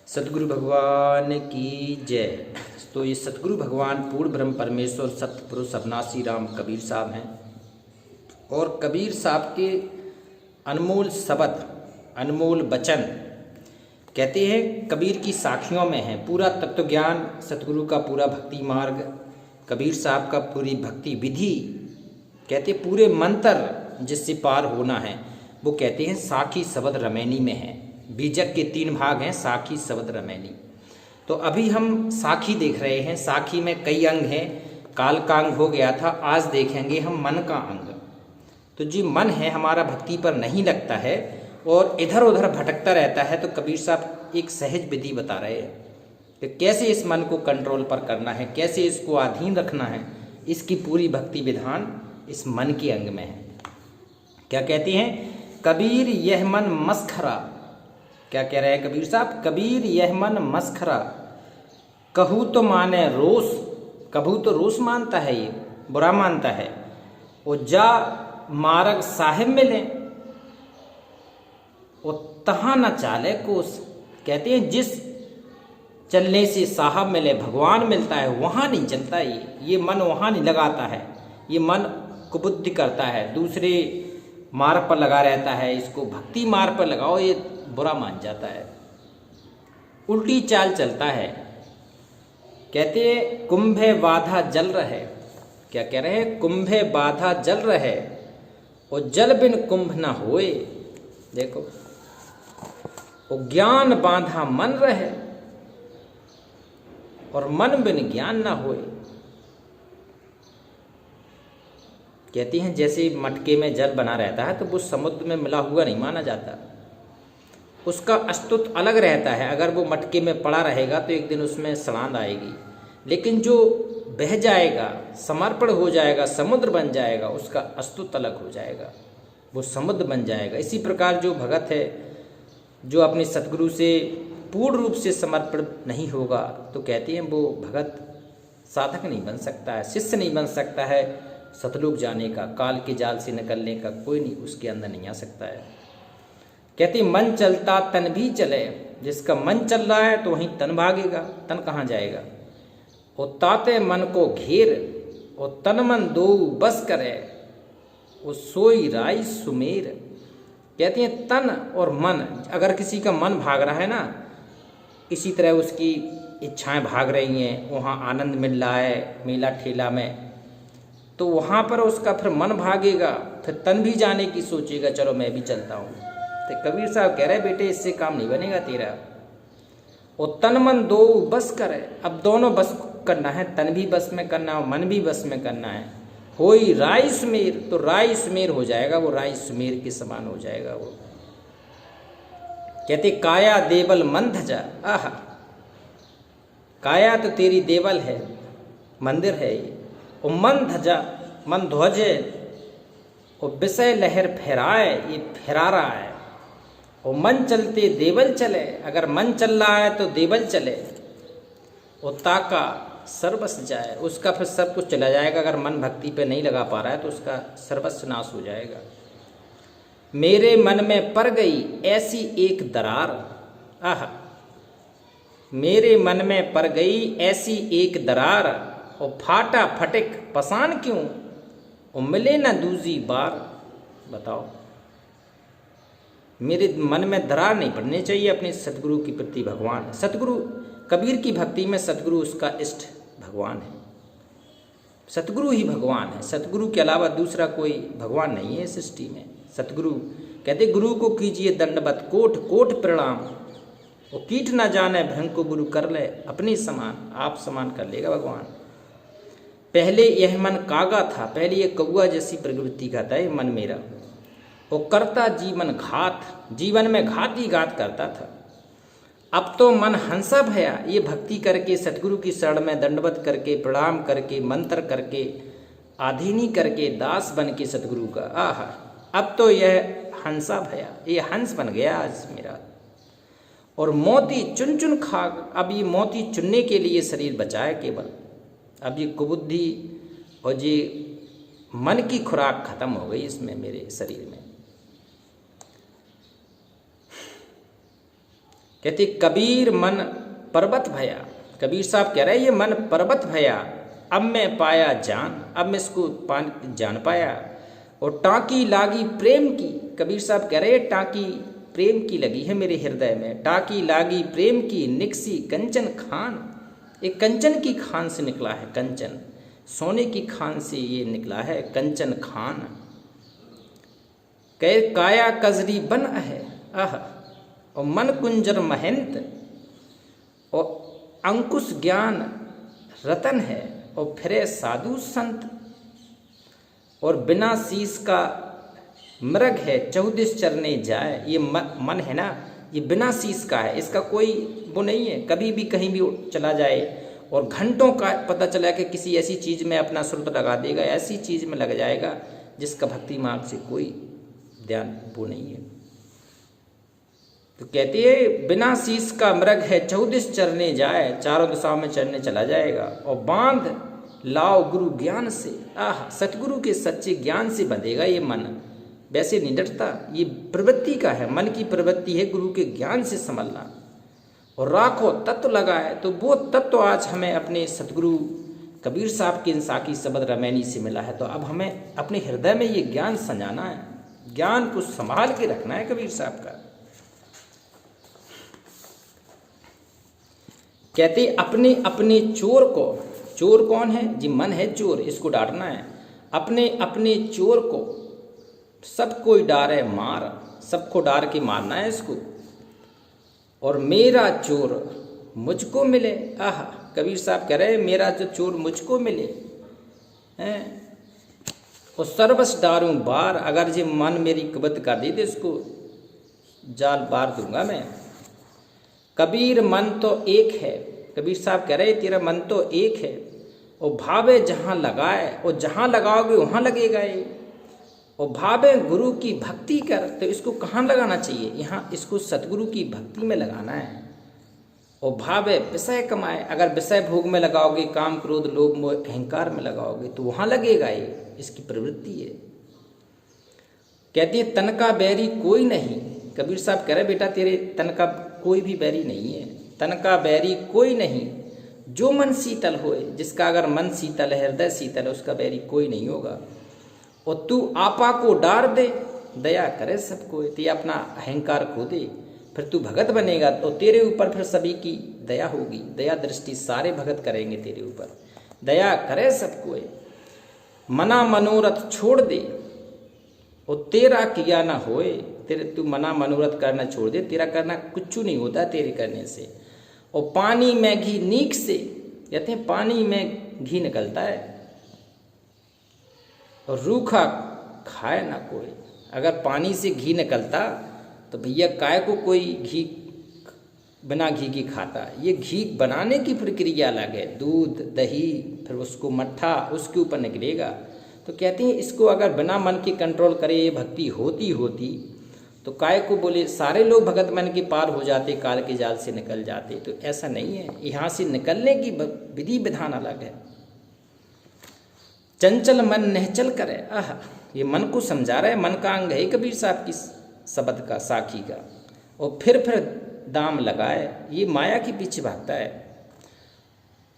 सतगुरु भगवान की जय। तो ये सतगुरु भगवान पूर्ण ब्रह्म परमेश्वर सतपुरुष अविनाशी राम कबीर साहब हैं और कबीर साहब के अनमोल शब्द अनमोल वचन कहते हैं कबीर की साखियों में है। पूरा तत्व ज्ञान सतगुरु का पूरा भक्ति मार्ग कबीर साहब का पूरी भक्ति विधि कहते पूरे मंत्र जिससे पार होना है वो कहते हैं साखी शब्द रमैनी में है। बीजक के 3 भाग हैं साखी शब्द रमैनी। तो अभी हम साखी देख रहे हैं। साखी में कई अंग हैं। काल का अंग हो गया था, आज देखेंगे हम मन का अंग। तो जो मन है हमारा भक्ति पर नहीं लगता है और इधर उधर भटकता रहता है, तो कबीर साहब एक सहज विधि बता रहे हैं कि कैसे इस मन को कंट्रोल पर करना है, कैसे इसको अधीन रखना है। इसकी पूरी भक्ति विधान इस मन के अंग में है। क्या कहते हैं कबीर यह मन मस्खरा। क्या कह रहे हैं कबीर साहब? कबीर यह मन मस्खरा, कहूँ तो माने रोष। कहूँ तो रोष मानता है, ये बुरा मानता है। और जा मार्ग साहिब मिले और तहाँ न चाले कोस। कहते हैं जिस चलने से साहब मिले, भगवान मिलता है, वहाँ नहीं चलता ये मन वहाँ नहीं लगाता है। ये मन कुबुद्धि करता है, दूसरे मार्ग पर लगा रहता है। इसको भक्ति मार्ग पर लगाओ, ये बुरा मान जाता है, उल्टी चाल चलता है। कहते कुंभे बाधा जल रहे। क्या कह रहे हैं? कुंभे बाधा जल रहे और जल बिन कुंभ न होए। देखो, और ज्ञान बांधा मन रहे और मन बिन ज्ञान न होए। कहती हैं जैसे मटके में जल बना रहता है तो वो समुद्र में मिला हुआ नहीं माना जाता, उसका अस्तित्व अलग रहता है। अगर वो मटके में पड़ा रहेगा तो एक दिन उसमें सड़ांध आएगी, लेकिन जो बह जाएगा, समर्पण हो जाएगा, समुद्र बन जाएगा, उसका अस्तित्व अलग हो जाएगा, वो समुद्र बन जाएगा। इसी प्रकार जो भगत है, जो अपने सतगुरु से पूर्ण रूप से समर्पण नहीं होगा, तो कहते हैं वो भगत साधक नहीं बन सकता है, शिष्य नहीं बन सकता है। सतलोक जाने का, काल के जाल से निकलने का कोई नहीं उसके अंदर नहीं आ सकता है। कहते मन चलता तन भी चले। जिसका मन चल रहा है तो वहीं तन भागेगा, तन कहाँ जाएगा। और ताते मन को घेर और तन मन दो बस करे और सोई राई सुमेर। कहते हैं तन और मन, अगर किसी का मन भाग रहा है ना, इसी तरह उसकी इच्छाएं भाग रही हैं, वहाँ आनंद मिल रहा है मेला ठेला में, तो वहाँ पर उसका फिर मन भागेगा, फिर तन भी जाने की सोचेगा, चलो मैं भी चलता हूँ। तो कबीर साहब कह रहे बेटे इससे काम नहीं बनेगा तेरा। और तन मन दो बस करे। अब दोनों बस करना है, तन भी बस में करना है, मन भी बस में करना है। होई राई सुमेर, तो राई सुमेर हो जाएगा, वो राई सुमेर के समान हो जाएगा वो। कहते काया देवल मन धजा। आहा, काया तो तेरी देवल है, मंदिर है ये। और मन धजा, मन ध्वजे और विषय लहर फहराए, ये फहरा रहा है। और मन चलते देवल चले, अगर मन चल रहा है तो देवल चले। और ताका सर्वस्व जाए, उसका फिर सब कुछ चला जाएगा। अगर मन भक्ति पे नहीं लगा पा रहा है तो उसका सर्वस्व नाश हो जाएगा। मेरे मन में पड़ गई ऐसी एक दरार। आहा, मेरे मन में पड़ गई ऐसी एक दरार और फाटा फटिक पसान क्यों और मिले ना दूसरी बार। बताओ, मेरे मन में दरार नहीं पड़नी चाहिए अपने सतगुरु के प्रति। भगवान सतगुरु कबीर की भक्ति में सतगुरु उसका इष्ट भगवान है। सतगुरु ही भगवान है, सतगुरु के अलावा दूसरा कोई भगवान नहीं है इस सृष्टि में। सतगुरु कहते गुरु को कीजिए दंडवत कोट कोट प्रणाम और कीट ना जाने भ्रंग को गुरु कर ले अपने समान। आप समान कर लेगा भगवान। पहले यह मन कागा था, पहले ये कौआ जैसी प्रवृत्ति का था ये मन मेरा। वो करता जीवन घात, जीवन में घात ही घात करता था। अब तो मन हंसा भया, ये भक्ति करके सतगुरु की शरण में दंडवत करके प्रणाम करके मंत्र करके आधीनी करके दास बन के सतगुरु का। आहा, अब तो यह हंसा भया, ये हंस बन गया आज मेरा। और मोती चुन चुन खा, अब ये मोती चुनने के लिए शरीर बचा है केवल। अब ये कुबुद्धि और ये मन की खुराक खत्म हो गई इसमें, मेरे शरीर में। कहते कबीर मन पर्वत भया, कबीर साहब कह रहे हैं ये मन पर्वत भया, अब मैं पाया जान, अब मैं इसको जान पाया। और टाँकी लागी प्रेम की, कबीर साहब कह रहे हैं टाँकी प्रेम की लगी है मेरे हृदय में, टाँकी लागी प्रेम की, निकसी कंचन खान, एक कंचन की खान से निकला है, कंचन सोने की खान से ये निकला है कंचन खान। कह काया कजरी बन है आह, और मन कुंजर महंत, और अंकुश ज्ञान रतन है, और फिरे साधु संत, और बिना शीस का मृग है 14 चरने जाए। ये मन है ना, ये बिना शीस का है, इसका कोई वो नहीं है, कभी भी कहीं भी चला जाए और घंटों का पता चला कि किसी ऐसी चीज़ में अपना सुर लगा देगा, ऐसी चीज़ में लग जाएगा जिसका भक्ति मार्ग से कोई ध्यान वो नहीं है। तो कहती है बिना शीस का मृग है 14 चरने जाए, चारों दिशाओं में चरने चला जाएगा। और बांध लाओ गुरु ज्ञान से, आह सतगुरु के सच्चे ज्ञान से बंधेगा ये मन, वैसे नहीं डरता, ये प्रवृत्ति का है, मन की प्रवृत्ति है गुरु के ज्ञान से संभलना। और राखो तत्व लगा है, तो वो तत्व आज हमें अपने सतगुरु कबीर साहब के साकी शब्द रमैनी से मिला है। तो अब हमें अपने हृदय में ये ज्ञान संजाना है, ज्ञान को संभाल के रखना है कबीर साहब का। कहते अपने अपने चोर को, चोर कौन है जी? मन है चोर, इसको डांटना है। अपने अपने चोर को सब कोई डारे मार, सबको डार के मारना है इसको। और मेरा चोर मुझको मिले, आह कबीर साहब कह रहे मेरा जो चोर मुझको मिले हैं, और सर्वस डारूं बार, अगर जे मन मेरी कबत कर दी तो इसको जाल बार दूंगा मैं। कबीर मन तो एक है, कबीर साहब कह रहे तेरा मन तो एक है, और भावे जहाँ लगाए, और जहाँ लगाओगे वहाँ लगेगा ये। और भावे गुरु की भक्ति कर, तो इसको कहाँ लगाना चाहिए? यहाँ इसको सतगुरु की भक्ति में लगाना है। और भावे विषय कमाए, अगर विषय भोग में लगाओगे, काम क्रोध लोभ मोह अहंकार में लगाओगे तो वहाँ लगेगा ये, इसकी प्रवृत्ति है। कहती है तन का बैरी कोई नहीं, कबीर साहब कह रहे बेटा तेरे तन का कोई भी बैरी नहीं है, तन का बैरी कोई नहीं, जो मन शीतल होए, जिसका अगर मन शीतल है, हृदय शीतल है, उसका बैरी कोई नहीं होगा। और तू आपा को डार दे, दया करे सबको, तो अपना अहंकार खो दे, फिर तू भगत बनेगा तो तेरे ऊपर फिर सभी की दया होगी, दया दृष्टि सारे भगत करेंगे तेरे ऊपर। दया करे सबको, मना मनोरथ छोड़ दे, और तेरा किया ना होए, तेरे तू मना मनोरथ करना छोड़ दे, तेरा करना कुछ नहीं होता तेरे करने से। और पानी में घी नीक से, कहते हैं पानी में घी निकलता है, और रूखा खाए ना कोई। अगर पानी से घी निकलता तो भैया काय को कोई घी बिना घी की खाता। ये घी बनाने की प्रक्रिया अलग है, दूध दही फिर उसको मट्ठा उसके ऊपर निकलेगा। तो कहते हैं इसको अगर बिना मन की कंट्रोल करे ये भक्ति होती होती तो काय को बोले सारे लोग भगत मन के पार हो जाते, काल के जाल से निकल जाते। तो ऐसा नहीं है, यहाँ से निकलने की विधि विधान अलग है। चंचल मन निहचल करे, आह ये मन को समझा रहा है, मन का अंग है कबीर साहब की शब्द का, साखी का। और फिर दाम लगाए, ये माया के पीछे भागता है।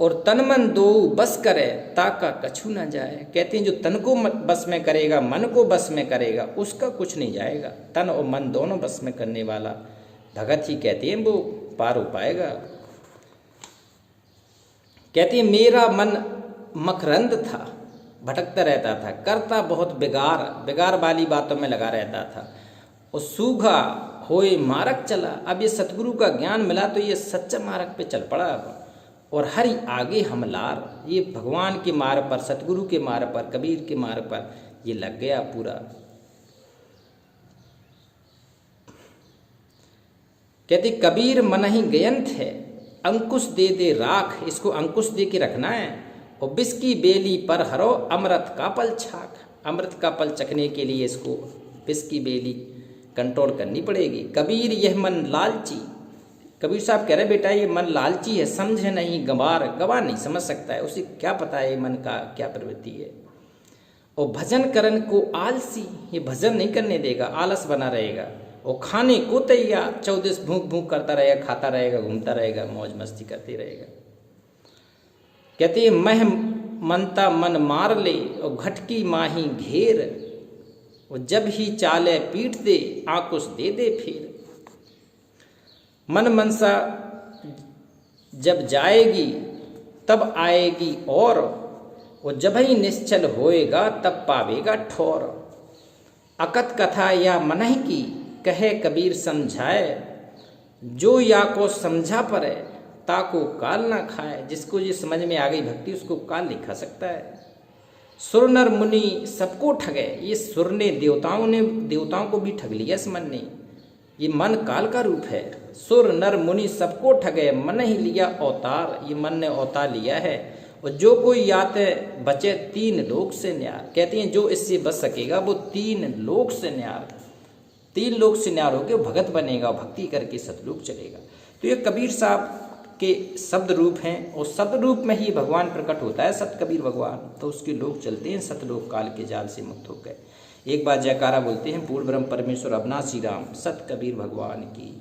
और तन मन दो बस करे, ताका कछु ना जाए। कहते हैं जो तन को बस में करेगा, मन को बस में करेगा, उसका कुछ नहीं जाएगा। तन और मन दोनों बस में करने वाला भगत ही कहते हैं वो पार हो पाएगा। कहते हैं मेरा मन मकरंद था, भटकता रहता था, करता बहुत बिगाड़ वाली बातों में लगा रहता था, और सूखा होए मार्ग चला। अब ये सतगुरु का ज्ञान मिला तो ये सच्चा मार्ग पे चल पड़ा अब। और हरि आगे हमलार, ये भगवान के मार्ग पर, सतगुरु के मार्ग पर, कबीर के मार्ग पर ये लग गया पूरा। कहते कबीर मन ही गयंत है, अंकुश दे दे राख, इसको अंकुश दे के रखना है। और विष की बेली पर हरो अमृत का पल छाक, अमृत का पल चखने के लिए इसको विष की बेली कंट्रोल करनी पड़ेगी। कबीर यह मन लालची, कबीर साहब कह रहे बेटा ये मन लालची है, समझे नहीं गंवार नहीं समझ सकता है, उसे क्या पता है ये मन का क्या प्रवृत्ति है। और भजन करन को आलसी, ये भजन नहीं करने देगा, आलस बना रहेगा। और खाने को तैयार, 14 भूख भूख करता रहेगा, खाता रहेगा, घूमता रहेगा, मौज मस्ती करते रहेगा। कहते हैं मह मनता मन मार ले और घटकी माही घेर, और जब ही चाले पीट दे आकुश दे दे फिर। मन मनसा जब जाएगी तब आएगी और जब ही निश्चल होएगा तब पावेगा ठोर। अकत कथा या मनहि की कहे कबीर समझाए, जो या को समझा परे ताको काल ना खाए। जिसको ये समझ में आ गई भक्ति उसको काल नहीं खा सकता है। सुर नर मुनि सबको ठगे, ये सुर ने देवताओं को भी ठग लिया इस मन ने। ये मन काल का रूप है। सुर नर मुनि सबको ठगे, मन ही लिया अवतार, ये मन ने अवतार लिया है। और जो कोई याते बचे 3 लोक से न्यार। कहते हैं जो इससे बच सकेगा वो 3 लोक से न्यार, 3 लोक से न्यार होकर भगत बनेगा, भक्ति करके सतलोक चलेगा। तो ये कबीर साहब के शब्द रूप हैं और शब्द रूप में ही भगवान प्रकट होता है, सत कबीर भगवान। तो उसके लोग चलते हैं सतलोक काल के जाल से मुक्त होकर। एक बार जयकारा बोलते हैं पूर्ण ब्रह्म परमेश्वर अविनाशी राम सत कबीर भगवान की।